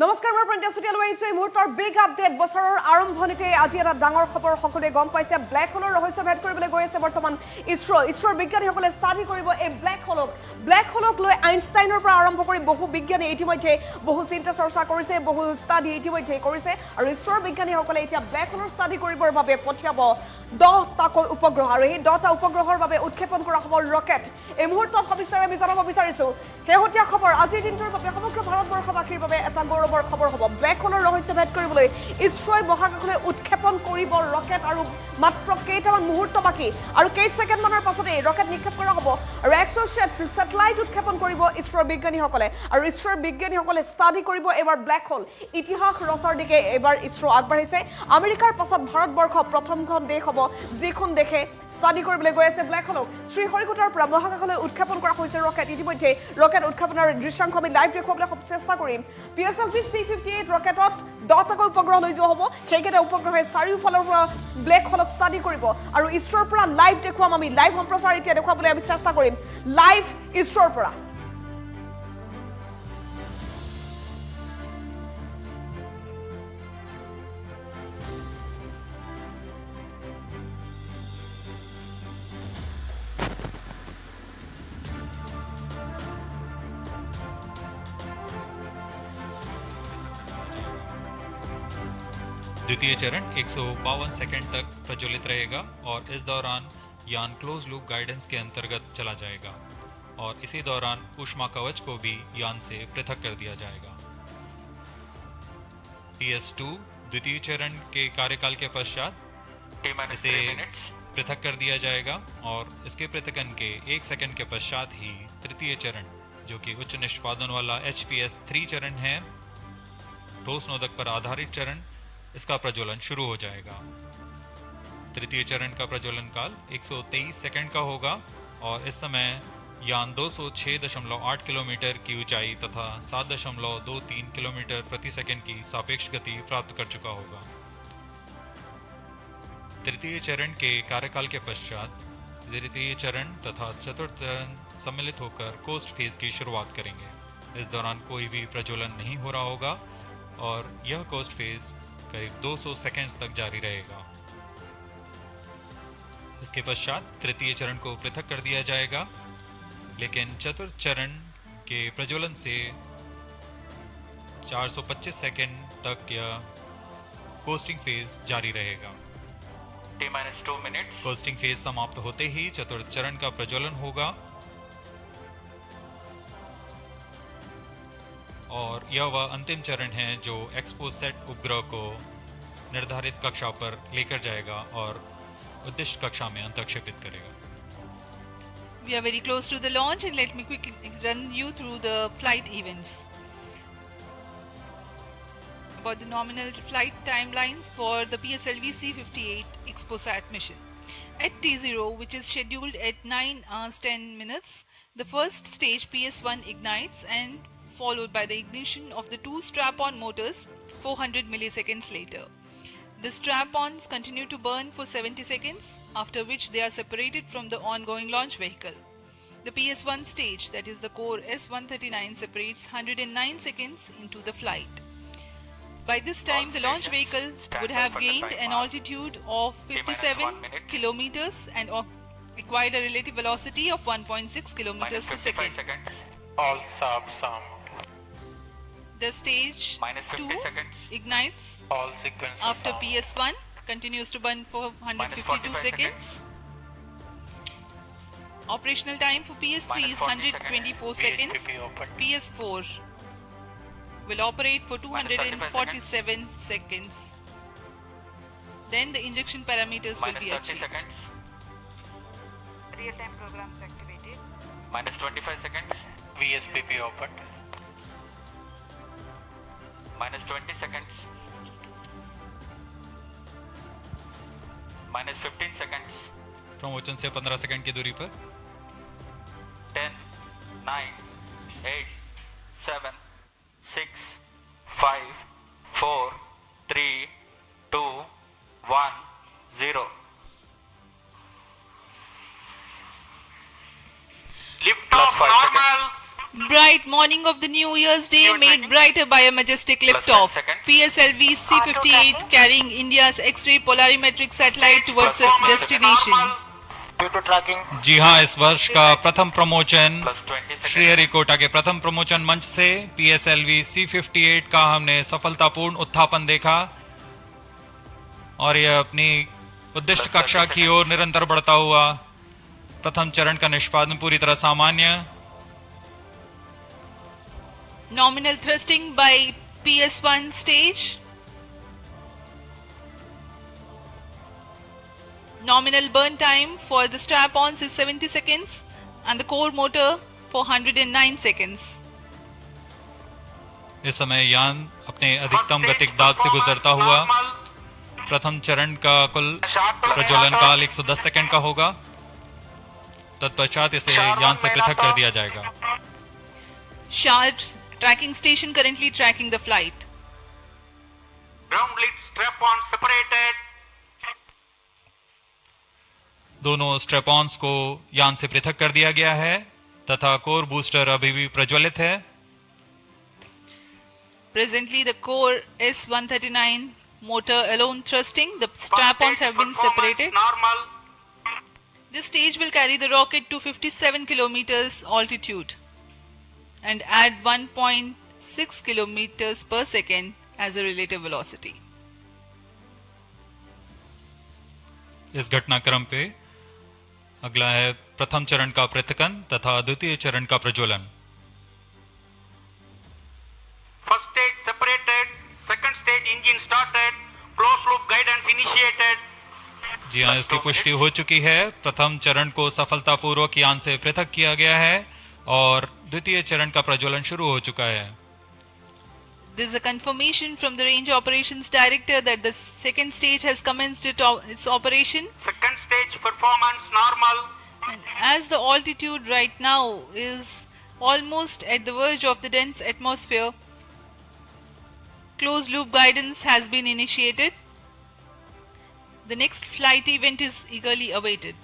নমস্কাৰ মই প্ৰণিতা চুটিয়ালৈ আহিছো এই মুহূৰ্তৰ বিগ আপডেট বছৰৰ আৰম্ভণিতে আজি এটা ডাঙৰ খবৰ সকলোৱে গম পাইছে ব্ল্যাক হোলৰ ৰহস্য ভেদ কৰিবলৈ গৈ আছে বৰ্তমান ইছৰ বিজ্ঞানীসকলে ষ্টাডি কৰিব এই ব্ল্যাক হোলক লৈ আইনষ্টাইনৰ পৰা আৰম্ভ কৰি বহু বিজ্ঞানী ইতিমধ্যে বহু চিন্তা চৰ্চা কৰিছে বহু ষ্টাডি ইতিমধ্যে কৰিছে আৰু ইছৰ বিজ্ঞানীসকলে এতিয়া ব্ল্যাক হোলৰ ষ্টাডি কৰিবৰ বাবে পঠিয়াব 10টাকৈ উপগ্ৰহ আৰু এই 10টা উপগ্ৰহৰ বাবে উৎক্ষেপণ কৰা হ'ব ৰকেট এই মুহূৰ্তত সবিস্তাৰে আমি জানিব বিচাৰিছো শেহতীয়া খবৰ আজিৰ দিনটোৰ বাবে সমগ্ৰ ভাৰতবৰ্ষবাসীৰ বাবে এটা গৌৰৱৰ খবৰ হ'ব ব্ল্যাক হোলৰ ৰহস্য ভেদ কৰিবলৈ ইছৰই মহাকাশলৈ উৎক্ষেপণ কৰিব ৰকেট আৰু মাত্ৰ কেইটামান মুহূৰ্ত বাকি আৰু কেই ছেকেণ্ড মানৰ পাছতে ৰকেট নিক্ষেপ কৰা হ'ব আৰু স্যাটেলাইট উৎক্ষেপণ কৰিব ইছৰৰ বিজ্ঞানীসকলে আৰু ইছৰৰ বিজ্ঞানীসকলে ষ্টাডি কৰিব এবাৰ ব্ল্যাক হোল ইতিহাস ৰচাৰ দিকে এবাৰ ইছৰ আগবাঢ়িছে আমেৰিকাৰ পাছত ভাৰতবৰ্ষ প্ৰথমখন দেশ হ'ব যিখন দেশে ষ্টাডি কৰিবলৈ গৈ আছে ব্ল্যাক হোলক শ্ৰীহৰিকোটাৰ পৰা মহাকাশলৈ উৎক্ষেপণ কৰা হৈছে ৰকেট ইতিমধ্যে ৰকেট উৎক্ষেপণৰ দৃশ্যাংশ আমি লাইভ দেখুৱাবলৈ চেষ্টা কৰিম PSLV C-58 ৰকেটত 10টাকৈ উপগ্ৰহ লৈ যোৱা হ'ব সেইকেইটা উপগ্ৰহে চাৰিওফালৰ পৰা ব্ল্যাক হোলক ষ্টাডি কৰিব আৰু ইছৰৰ পৰা লাইভ দেখুৱাম আমি লাইভ সম্প্ৰচাৰ এতিয়া দেখুৱাবলৈ আমি চেষ্টা কৰিম লাইভ ইছৰৰ পৰা द्वितीय चरण 152 सेकंड तक प्रज्वलित रहेगा और इस दौरान यान क्लोज लूप गाइडेंस के अंतर्गत चला जाएगा और इसी दौरान ऊष्मा कवच को भी यान से पृथक कर दिया जाएगा। PS2 द्वितीय चरण के कार्यकाल के पश्चात इसे पृथक कर दिया जाएगा और इसके पृथकन के 1 सेकंड के पश्चात ही तृतीय चरण जो कि उच्च निष्पादन वाला HPS-3 चरण है ठोस नोदक पर आधारित चरण इसका प्रज्वलन शुरू हो जाएगा। तृतीय चरण का प्रज्वलन काल 123 सेकंड का होगा और इस समय यान 206.8 किलोमीटर की ऊंचाई तथा 7.23 किलोमीटर प्रति सेकंड की सापेक्ष गति प्राप्त कर चुका होगा। तृतीय चरण के कार्यकाल के पश्चात तृतीय चरण तथा चतुर्थ चरण सम्मिलित होकर कोस्ट फेज की शुरुआत करेंगे। इस दौरान कोई भी प्रज्वलन नहीं हो रहा होगा और यह कोस्ट फेज करीब 200 सेकंड्स तक जारी रहेगा। इसके पश्चात तृतीय चरण को पृथक कर दिया जाएगा लेकिन चतुर्थ चरण के प्रज्वलन से 425 सेकंड तक यह कोस्टिंग फेज जारी रहेगा। T-2 मिनट कोस्टिंग फेज समाप्त होते ही चतुर्थ चरण का प्रज्वलन होगा और यह वह अंतिम चरण है जो एक्सपोसेट उपग्रह को निर्धारित कक्षा पर लेकर जाएगा और उद्दिष्ट कक्षा में अंतक्षेपित करेगा। We are very close to the launch and let me quickly run you through the flight events. About the nominal flight timelines for the PSLV C-58 Exposat mission. At T0, which is scheduled at 9 hours 10 minutes, the first stage PS1 ignites and followed by the ignition of the two strap-on motors 400 milliseconds later. The strap-ons continue to burn for 70 seconds, after which they are separated from the ongoing launch vehicle. The PS1 stage, that is the core S-139, separates 109 seconds into the flight. By this time, the launch vehicle would have gained an altitude of 57 kilometers and acquired a relative velocity of 1.6 kilometers per second. All subs The stage 2 ignites all sequences after PS1 continues to burn for 152 seconds. Operational time for PS3 is 124 seconds. PS4 will operate for 247 seconds. Then the injection parameters will be achieved. Real-time programs activated. minus 25 seconds. VSPP opened. minus 20 seconds. minus 15 seconds. प्रमोचन से 15 second की दूरी पर 10, 9, 8, 7, 6, 5, 4, 3, 2, 1, 0. Lift off normal. Bright morning of the New Year's Day made brighter by a majestic liftoff. PSLV C-58 carrying India's X-ray polarimetric satellite towards its destination. Due to tracking. जी हाँ, इस वर्ष का प्रथम promotion Plus 20 seconds. Sriharikota के प्रथम promotion मंच से PSLV C-58 का हमने सफलतापूर्ण उत्थापन देखा और यह अपनी उद्दिष्ट कक्षा की ओर निरंतर बढ़ता हुआ। प्रथम चरण का निष्पादन पूरी तरह सामान्य। Nominal thrusting by PS1 stage. Nominal burn time for the strap-ons is 70 seconds and the core motor for 109 seconds. इस समय यान अपने अधिकतम गतिक दाब से गुजरता हुआ। प्रथम चरण का कुल प्रज्वलन काल 110 सेकंड का होगा। तत्पश्चात इसे यान से पृथक कर दिया जाएगा। Shards tracking station currently tracking the flight. Ground lead strap-on separated. दोनों स्ट्रैप-ऑन्स को यान से पृथक कर दिया गया है तथा कोर बूस्टर अभी भी प्रज्वलित है। Presently the core S139 motor alone thrusting. The strap-ons have been separated. Normal. This stage will carry the rocket to 57 kilometers altitude and add 1.6 kilometers per second as a relative velocity. इस घटनाक्रम पे अगला है प्रथम चरण का पृथकन तथा द्वितीय चरण का प्रज्वलन। First stage separated. Second stage engine started. Closed loop guidance initiated. जी हाँ, इसकी पुष्टि हो चुकी है। प्रथम चरण को सफलतापूर्वक यान से पृथक किया गया है और द्वितीय चरण का प्रज्वलन शुरू हो चुका है। There is a confirmation from the Range Operations Director that the second stage has commenced its operation. Second stage performance normal. And as the altitude right now is almost at the verge of the dense atmosphere, closed loop guidance has been initiated. The next flight event is eagerly awaited.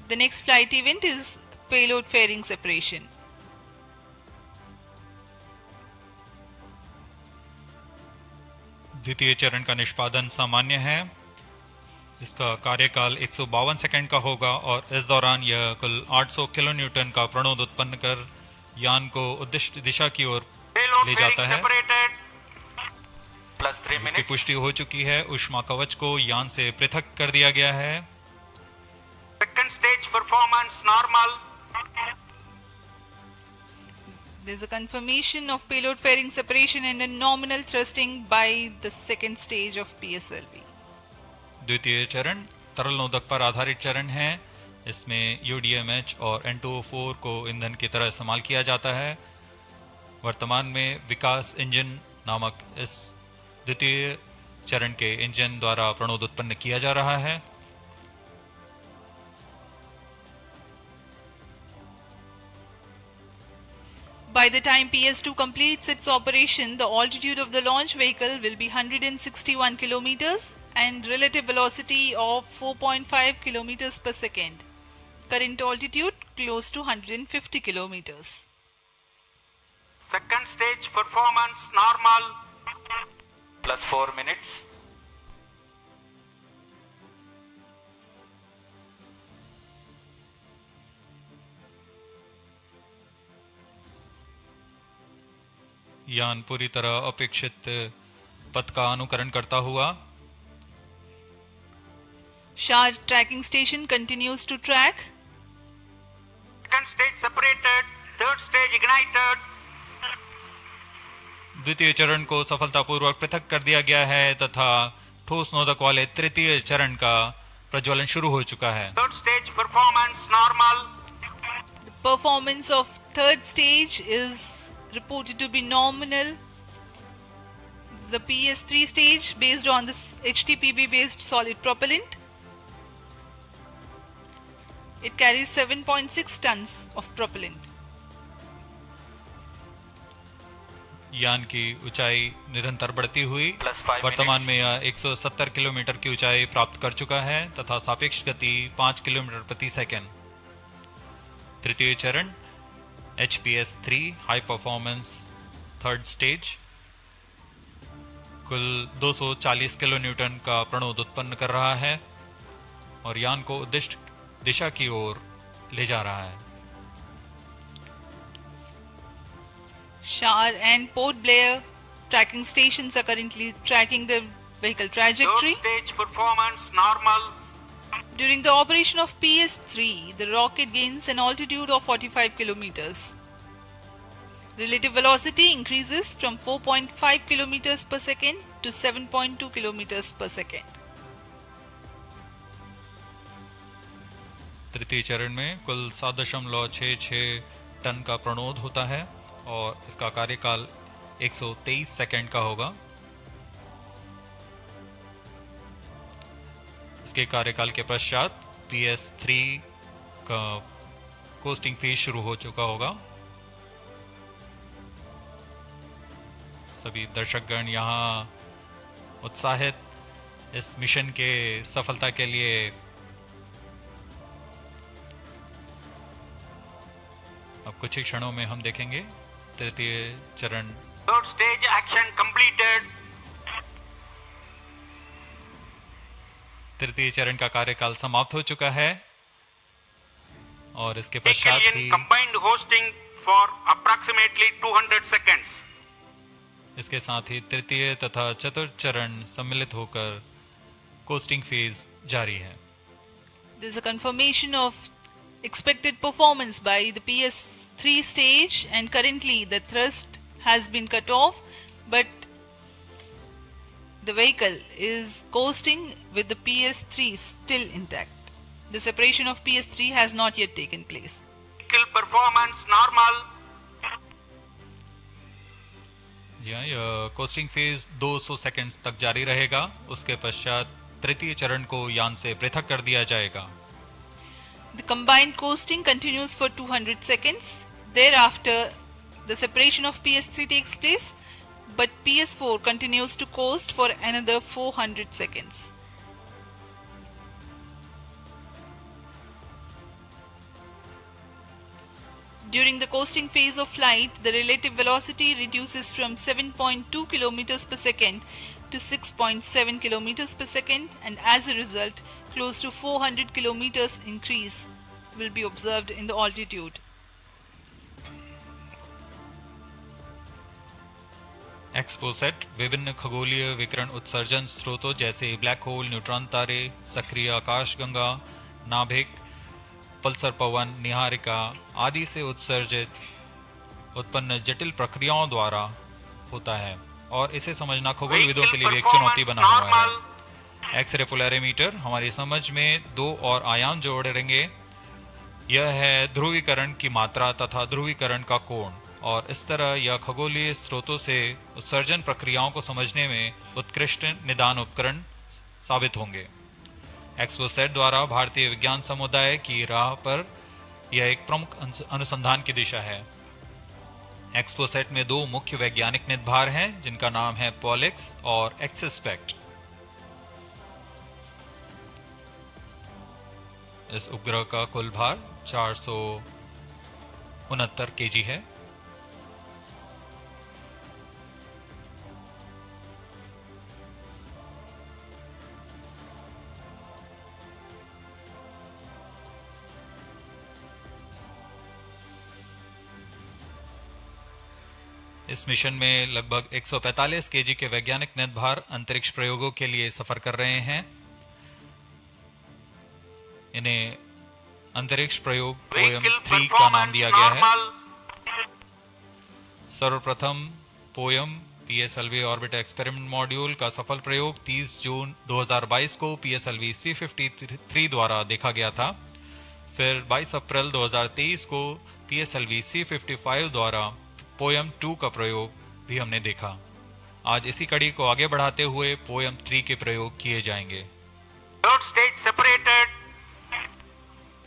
The next flight event is payload fairing separation. द्वितीय चरण का निष्पादन सामान्य है। इसका कार्यकाल 152 second का होगा और इस दौरान यह कुल 800 किलो न्यूटन का प्रणोद उत्पन्न कर यान को उद्दिष्ट दिशा की ओर ले जाता है। Plus 3 इसकी minutes. पुष्टि हो चुकी है। ऊष्मा कवच को यान से पृथक कर दिया गया है। Second stage performance normal. There is a confirmation of payload fairing separation and a nominal thrusting by the second stage of PSLV. द्वितीय चरण तरल नोदक पर आधारित चरण है। इसमें UDMH और N2O4 को ईंधन की तरह इस्तेमाल किया जाता है। वर्तमान में विकास इंजन नामक इस द्वितीय चरण के इंजन द्वारा प्रणोद उत्पन्न किया जा रहा है। By the time PS2 completes its operation, the altitude of the launch vehicle will be 161 kilometers and relative velocity of 4.5 kilometers per second. Current altitude close to 150 kilometers. Second stage performance normal. Plus 4 minutes. यान पूरी तरह अपेक्षित पथ का अनुकरण करता हुआ। Shard tracking station continues to track. Second stage separated. Third stage ignited. द्वितीय चरण को सफलतापूर्वक पृथक कर दिया गया है तथा ठोस नोदक वाले तृतीय चरण का प्रज्वलन शुरू हो चुका है। Third stage performance normal. The performance of third stage is reported to be nominal. The PS3 stage based on this HTPB based solid propellant. It carries 7.6 tons of propellant. यान की ऊंचाई निरंतर बढ़ती हुई +5 वर्तमान में यह 170 किलोमीटर की ऊंचाई प्राप्त कर चुका है तथा सापेक्ष गति 5 किलोमीटर प्रति सेकंड। तृतीय चरण HPS-3 high performance third stage कुल 240 किलो न्यूटन का प्रणोद उत्पन्न कर रहा है और यान को उद्दिष्ट दिशा की ओर ले जा रहा है। Shar and Port Blair tracking stations are currently tracking the vehicle trajectory. Third stage performance normal. During the operation of PS-3, the rocket gains an altitude of 45 kilometers. Relative velocity increases from 4.5 kilometers per second to 7.2 kilometers per second. तृतीय चरण में कुल 7.66 ton का प्रणोद होता है और इसका कार्यकाल 123 सेकंड का होगा। इसके कार्यकाल के पश्चात PS-3 का कोस्टिंग फेज शुरू हो चुका होगा। सभी दर्शकगण यहाँ उत्साहित इस मिशन के सफलता के लिए अब कुछ ही क्षणों में हम देखेंगे तृतीय चरण। Third stage action completed. तृतीय चरण का कार्यकाल समाप्त हो चुका है और इसके पश्चात Decalion he combined hosting for approximately 200 seconds. इसके साथ ही तृतीय तथा चतुर्थ चरण सम्मिलित होकर कोस्टिंग फेज जारी है। There is a confirmation of expected performance by the PS-3 stage, and currently the thrust has been cut off, but the vehicle is coasting with the PS-3 still intact. The separation of PS-3 has not yet taken place. Vehicle performance normal. जी हाँ, यह costing phase 200 seconds तक जारी रहेगा। उसके पश्चात तृतीय चरण को यान से पृथक कर दिया जाएगा। The combined coasting continues for 200 seconds. Thereafter, the separation of PS-3 takes place, but PS-4 continues to coast for another 400 seconds. During the coasting phase of flight, the relative velocity reduces from 7.2 km per second to 6.7 km per second, and as a result, close to 400 km increase will be observed in the altitude. XPoSat विभिन्न खगोलीय विकिरण उत्सर्जन स्रोतों जैसे black hole, neutron तारे, सक्रिय आकाशगंगा, नाभिक, पल्सर पवन, निहारिका आदि से उत्सर्जित उत्पन्न जटिल प्रक्रियाओं द्वारा होता है और इसे समझना खगोलविदों के लिए भी एक चुनौती बना हुआ है। एक्सरे पोलैरिमीटर हमारी समझ में दो और आयाम जोड़ेंगे। यह है ध्रुवीकरण की मात्रा तथा ध्रुवीकरण का कोण, और इस तरह यह खगोलीय स्रोतों से उत्सर्जन प्रक्रियाओं को समझने में उत्कृष्ट निदान उपकरण साबित होंगे। एक्सपोसेट द्वारा भारतीय विज्ञान समुदाय की राह पर यह एक प्रमुख अनुसंधान की दिशा है। एक्सपोसेट में दो मुख्य वैज्ञानिक निदभार हैं जिनका नाम है पॉलिक्स और एक्सिस्पेक्ट। इस उपग्रह का कुल भार 469 केजी है। इस मिशन में लगभग 145 केजी के वैज्ञानिक निदभार अंतरिक्ष प्रयोगों के लिए सफर कर रहे हैं। इन्हें अंतरिक्ष प्रयोग पोयम 3 का नाम दिया गया है। सर्वप्रथम poem PSLV orbit experiment module का सफल प्रयोग 30 जून 2022 को PSLV C53 द्वारा देखा गया था। फिर 22 अप्रैल 2023 को PSLV C55 द्वारा पोयम 2 का प्रयोग भी हमने देखा। आज इसी कड़ी को आगे बढ़ाते हुए पोयम 3 के प्रयोग किए जाएंगे। Third stage separated.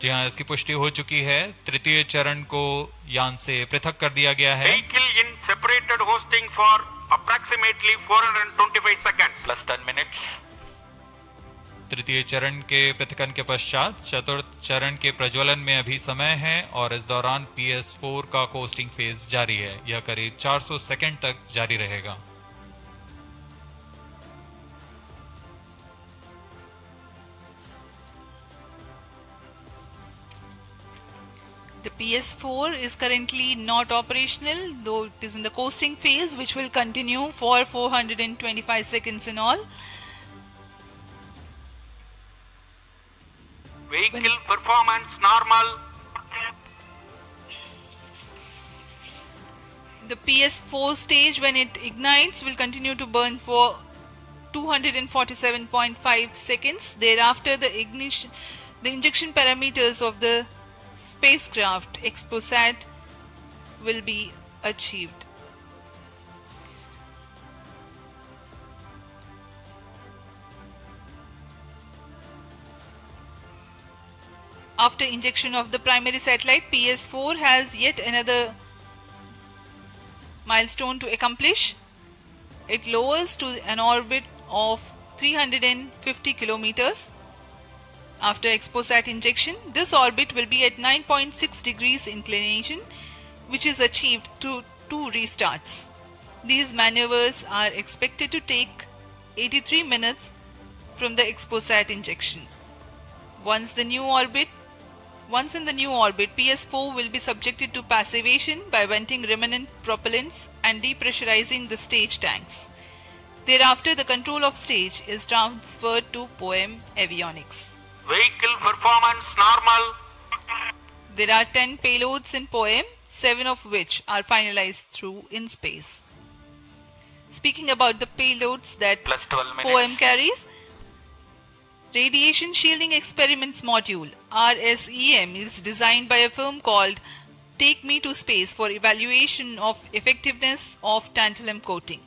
जी हाँ, इसकी पुष्टि हो चुकी है। तृतीय चरण को यान से पृथक कर दिया गया है। Vehicle in separated hosting for approximately 425 seconds. Plus 10 minutes. तृतीय चरण के पृथकन के पश्चात चतुर्थ चरण के प्रज्वलन में अभी समय है और इस दौरान PS4 का कोस्टिंग फेज जारी है। यह करीब 400 सेकंड तक जारी रहेगा। The PS4 is currently not operational, though it is in the coasting phase, which will continue for 425 seconds in all. Vehicle performance normal. The PS4 stage, when it ignites, will continue to burn for 247.5 seconds. Thereafter, the injection parameters of the spacecraft Exposat will be achieved. After injection of the primary satellite, PS4 has yet another milestone to accomplish. It lowers to an orbit of 350 kilometers. After Exposat injection, this orbit will be at 9.6 degrees inclination, which is achieved through 2 restarts. These maneuvers are expected to take 83 minutes from the Exposat injection. Once in the new orbit, PS4 will be subjected to passivation by venting remnant propellants and depressurizing the stage tanks. Thereafter, the control of stage is transferred to POEM Avionics. Vehicle performance normal. There are 10 payloads in POEM, 7 of which are finalized through InSpace. Speaking about the payloads that Plus 12 minutes. POEM carries, Radiation Shielding Experiments Module RSEM is designed by a firm called Take Me to Space for evaluation of effectiveness of tantalum coating.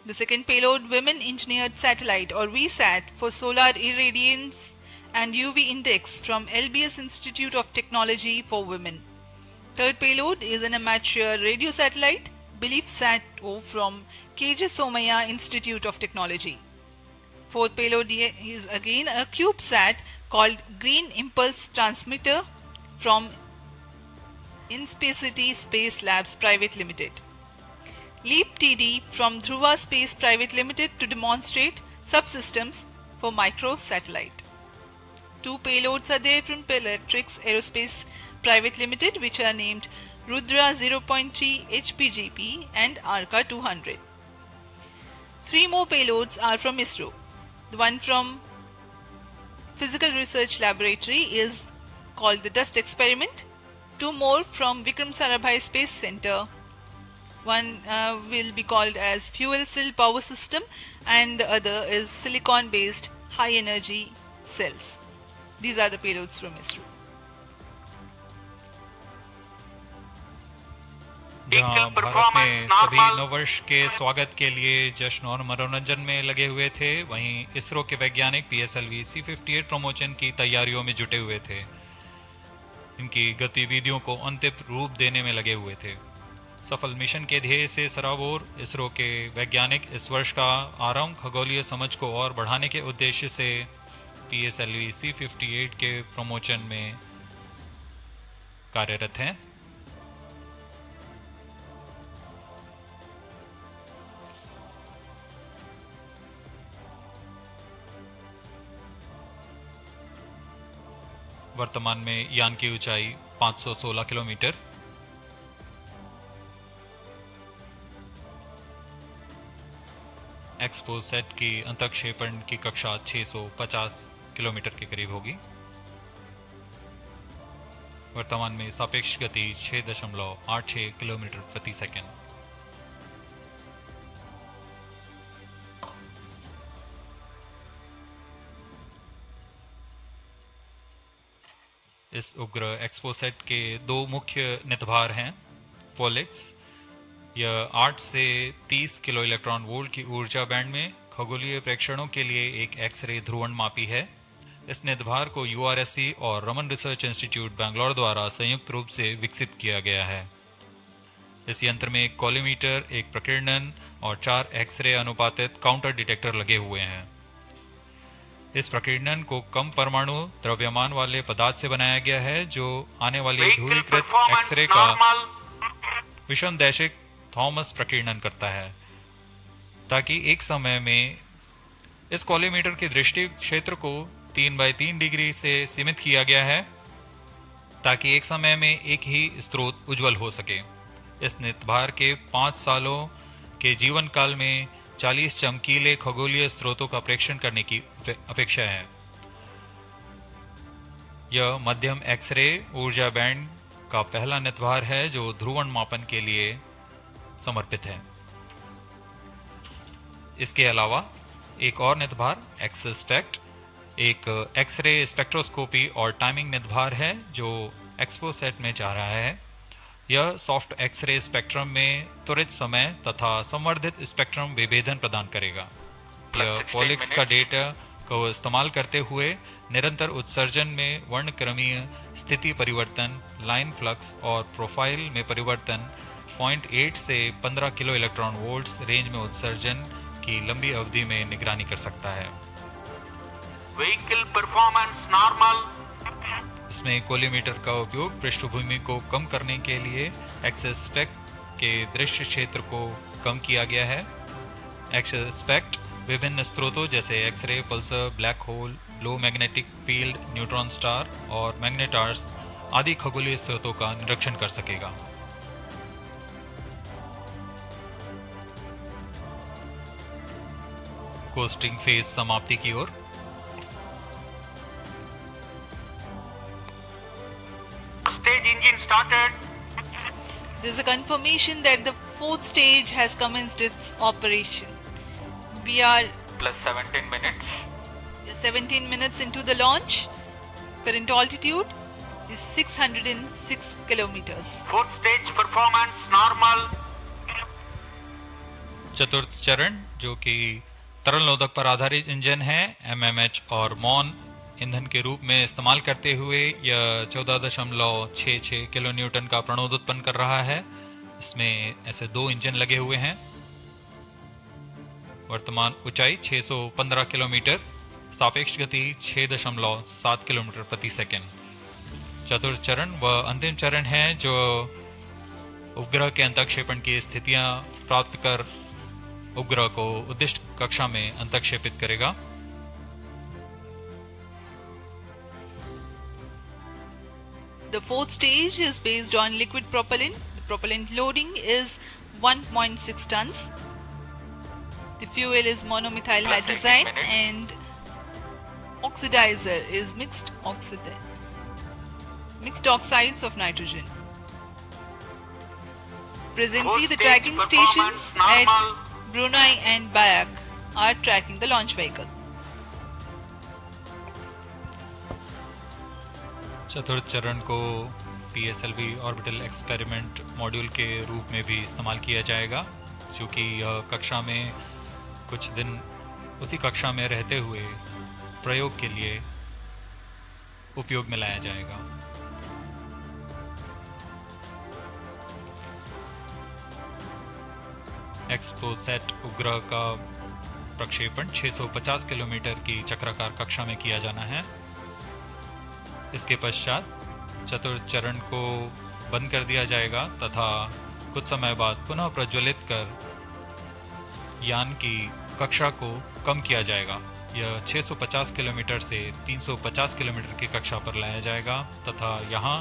The second payload, Women Engineered Satellite or VSAT for solar irradiance and UV index from LBS Institute of Technology for Women. Third payload is an amateur radio satellite, BeliefSat-O from KJ Somaya Institute of Technology. Fourth payload is again a CubeSat called Green Impulse Transmitter from Inspacity Space Labs Private Limited. LEAP TD from Dhruva Space Private Limited to demonstrate subsystems for microsatellite. 2 payloads are there from Peletrix Aerospace Private Limited, which are named Rudra 0.3 HPGP and Arca 200. 3 more payloads are from ISRO. The one from Physical Research Laboratory is called the Dust Experiment. 2 more from Vikram Sarabhai Space Center. One will be called as Fuel Cell Power System and the other is Silicon Based High Energy Cells. These are the payloads from ISRO. जहाँ भारत में सभी नववर्ष के स्वागत के लिए जश्न और मनोरंजन में लगे हुए थे, वहीं इसरो के वैज्ञानिक PSLV C-58 प्रमोशन की तैयारियों में जुटे हुए थे। इनकी गतिविधियों को अंतिम रूप देने में लगे हुए थे। सफल मिशन के ध्येय से सराबोर इसरो के वैज्ञानिक इस वर्ष का आरंभ खगोलीय समझ को और बढ़ाने के उद्देश्य से PSLV C-58 के प्रमोशन में कार्यरत हैं। वर्तमान में यान की ऊंचाई 516 किलोमीटर, एक्सपोसैट की अंतःक्षेपण की कक्षा 650 किलोमीटर के करीब होगी। वर्तमान में सापेक्ष गति 6.86 किलोमीटर प्रति सेकंड। इस उपग्रह एक्सपोसैट के 2 मुख्य नितभार हैं। पोलिक्स, यह 8 से 30 किलो इलेक्ट्रॉन वोल्ट की ऊर्जा बैंड में खगोलीय प्रेक्षणों के लिए एक एक्सरे ध्रुवणमापी है। इस निदभार को URSC और रमन रिसर्च इंस्टीट्यूट बैंगलोर द्वारा संयुक्त रूप से विकसित किया गया है। इस यंत्र में एक कॉलीमीटर, एक प्रकीर्णन और 4 एक्सरे अनुपातित काउंटर डिटेक्टर लगे हुए हैं। इस प्रकीर्णन को कम परमाणु द्रव्यमान वाले पदार्थ से बनाया गया है, जो आने वाली Vehicle ध्रुवीकृत performance एक्सरे का normal. विषमदैशिक थॉमस प्रकीर्णन करता है, ताकि एक समय में इस कॉलीमीटर के दृष्टि क्षेत्र को 3/3 डिग्री से सीमित किया गया है, ताकि एक समय में एक ही स्रोत उज्जवल हो सके। इस निदभार के 5 सालों के जीवन काल में 40 चमकीले खगोलीय स्रोतों का प्रेक्षण करने की अपेक्षा है। यह मध्यम एक्सरे ऊर्जा बैंड का पहला निदभार है जो ध्रुवण मापन के लिए समर्पित है। इसके अलावा एक और निदभार एक्सस्पेक्ट एक एक्सरे स्पेक्ट्रोस्कोपी और टाइमिंग निदभार है जो एक्सपोसेट में जा रहा है। यह सॉफ्ट एक्सरे स्पेक्ट्रम में त्वरित समय तथा संवर्धित स्पेक्ट्रम विभेदन प्रदान करेगा। यह पॉलिक्स का डेटा को इस्तेमाल करते हुए निरंतर उत्सर्जन में वर्णक्रमीय स्थिति परिवर्तन, लाइन फ्लक्स और प्रोफाइल में परिवर्तन, 0.8 से 15 किलो इलेक्ट्रॉन वोल्ट्स रेंज में उत्सर्जन की लंबी अवधि में निगरानी कर सकता है। Vehicle performance normal. इसमें कोलीमीटर का उपयोग पृष्ठभूमि को कम करने के लिए एक्सस्पेक्ट के दृश्य क्षेत्र को कम किया गया है। एक्सस्पेक्ट विभिन्न स्रोतों जैसे एक्सरे, पल्सर, ब्लैक होल, लो मैग्नेटिक फील्ड, न्यूट्रॉन स्टार और मैग्नेटार्स आदि खगोलीय स्रोतों का निरीक्षण कर सकेगा। कोस्टिंग फेज समाप्ति की ओर। Stage engine started. There is a confirmation that the fourth stage has commenced its operation. We are Plus 17 minutes. 17 minutes into the launch. Current altitude is 606 kilometers. Fourth stage performance normal. चतुर्थ चरण जो कि तरल नोदक पर आधारित engine है, MMH और मॉन ईंधन के रूप में इस्तेमाल करते हुए यह 14.66 किलो न्यूटन का प्रणोद उत्पन्न कर रहा है। इसमें ऐसे 2 इंजन लगे हुए हैं। वर्तमान ऊंचाई 615 किलोमीटर, सापेक्ष गति 6.7 किलोमीटर प्रति सेकंड। चतुर्थ चरण वह अंतिम चरण है जो उपग्रह के अंतःक्षेपण की स्थितियां प्राप्त कर उपग्रह को उद्दिष्ट कक्षा में अंतःक्षेपित करेगा। The fourth stage is based on liquid propellant. The propellant loading is 1.6 tons. The fuel is monomethyl Plus 18 hydrazine minutes. and oxidizer is mixed oxides of nitrogen. Presently, Fourth the stage tracking performance stations at normal. Brunei and Bayak are tracking the launch vehicle. चतुर्थ चरण को PSLV orbital experiment module के रूप में भी इस्तेमाल किया जाएगा, क्योंकि यह कक्षा में कुछ दिन उसी कक्षा में रहते हुए प्रयोग के लिए उपयोग में लाया जाएगा। एक्सपोसेट उपग्रह का प्रक्षेपण 650 किलोमीटर की चक्राकार कक्षा में किया जाना है। इसके पश्चात चतुर्थ चरण को बंद कर दिया जाएगा तथा कुछ समय बाद पुनः प्रज्वलित कर यान की कक्षा को कम किया जाएगा। यह 650 किलोमीटर से 350 किलोमीटर की कक्षा पर लाया जाएगा तथा यहाँ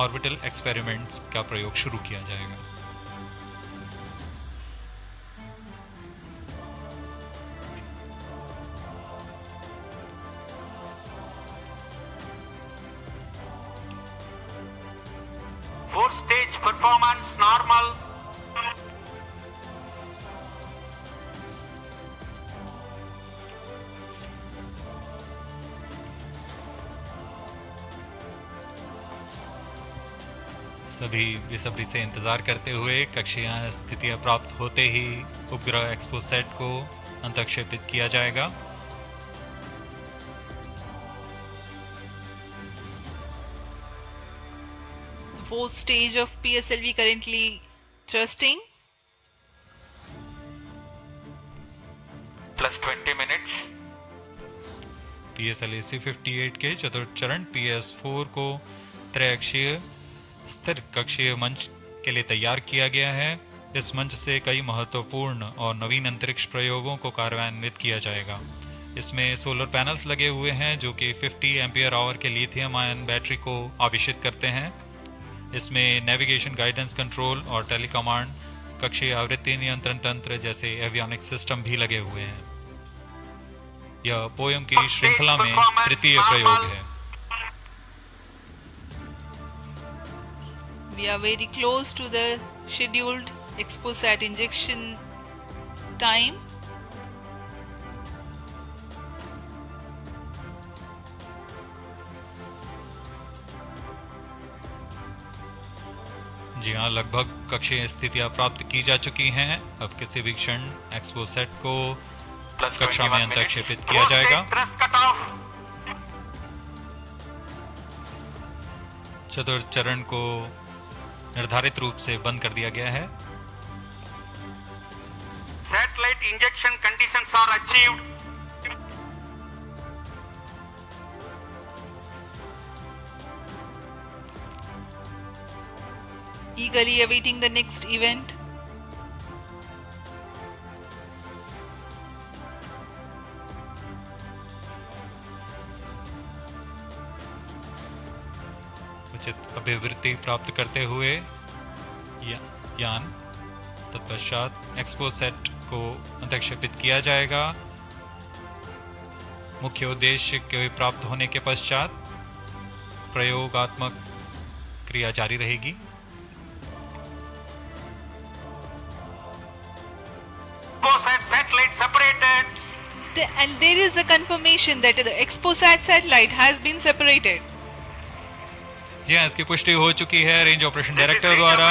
ऑर्बिटल एक्सपेरिमेंट्स का प्रयोग शुरू किया जाएगा। Fourth stage performance normal. सभी बेसब्री से इंतजार करते हुए कक्षीय स्थितियां प्राप्त होते ही उपग्रह एक्सपोसेट को अंतःक्षेपित किया जाएगा। Fourth stage of PSLV currently thrusting. Plus 20 minutes. PSLV C58 के चतुर्थ चरण PS4 को त्रैअक्षीय स्थिर कक्षीय मंच के लिए तैयार किया गया है। इस मंच से कई महत्वपूर्ण और नवीन अंतरिक्ष प्रयोगों को कार्यान्वित किया जाएगा। इसमें सोलर पैनल्स लगे हुए हैं जो कि 50 एम्पियर आवर के लिथियम आयन बैटरी को आवेशित करते हैं। इसमें नेविगेशन, गाइडेंस, कंट्रोल और टेलीकमांड, कक्षीय आवृत्ति नियंत्रण तंत्र जैसे एवियोनिक सिस्टम भी लगे हुए हैं। यह पोयम की श्रृंखला में तृतीय प्रयोग है। We are very close to the scheduled Exposat injection time. जी हाँ, लगभग कक्षीय स्थितियां प्राप्त की जा चुकी हैं। अब किसी भी क्षण एक्सपोसैट को कक्षा में अंतरक्षेपित किया जाएगा। चतुर्थ चरण को निर्धारित रूप से बंद कर दिया गया है। Satellite injection conditions are achieved. Eagerly awaiting the next event. उचित अभिवृत्ति प्राप्त करते हुए यान तत्पश्चात एक्सपोसैट को अंतरक्षेपित किया जाएगा। मुख्य उद्देश्य के प्राप्त होने के पश्चात प्रयोगात्मक क्रिया जारी रहेगी। Satellite separated. And there is a confirmation that the Exposat satellite has been separated. जी हाँ, इसकी पुष्टि हो चुकी है। रेंज ऑपरेशन डायरेक्टर द्वारा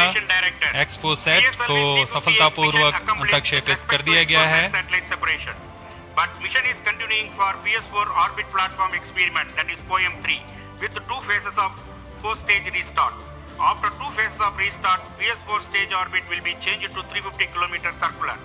एक्सपोसैट को सफलतापूर्वक अंतरक्षेपित कर दिया गया है। But mission is continuing for PS4 orbit platform experiment, that is POEM 3, with 2 phases of 4-stage restart. After 2 phases of restart, PS4 stage orbit will be changed to 350 km circular.